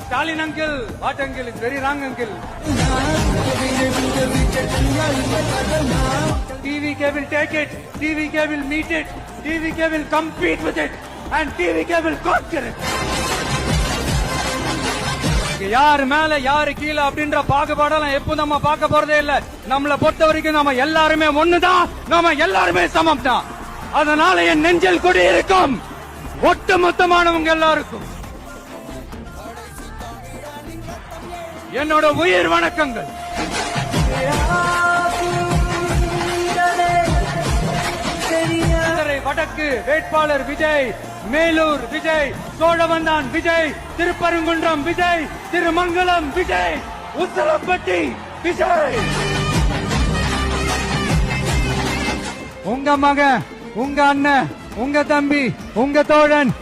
Stalin uncle, what uncle is very wrong uncle. TVK will take it, TVK will meet it, TVK will compete with it, and TVK will conquer it. யாரு மேல யாரு கீழே அப்படின்ற பாகுபாடெல்லாம் எப்போ நம்ம பார்க்க போறதே இல்ல. நம்மளை பொறுத்த வரைக்கும் நம்ம எல்லாருமே ஒண்ணுதான், நம்ம எல்லாருமே சமம் தான். அதனால என் நெஞ்சில் கொடி இருக்கும் ஒட்டுமொத்தமானவங்க எல்லாருக்கும் என்னோட உயிர் வணக்கங்கள். வடக்கு வேட்பாளர் விஜய், மேலூர் விஜய், சோழவந்தான் விஜய், திருப்பரங்குன்றம் விஜய், திருமங்கலம் விஜய், உத்தரப்பட்டி விஜய். உங்க மகன், உங்க அண்ணன், உங்க தம்பி, உங்க தோழன்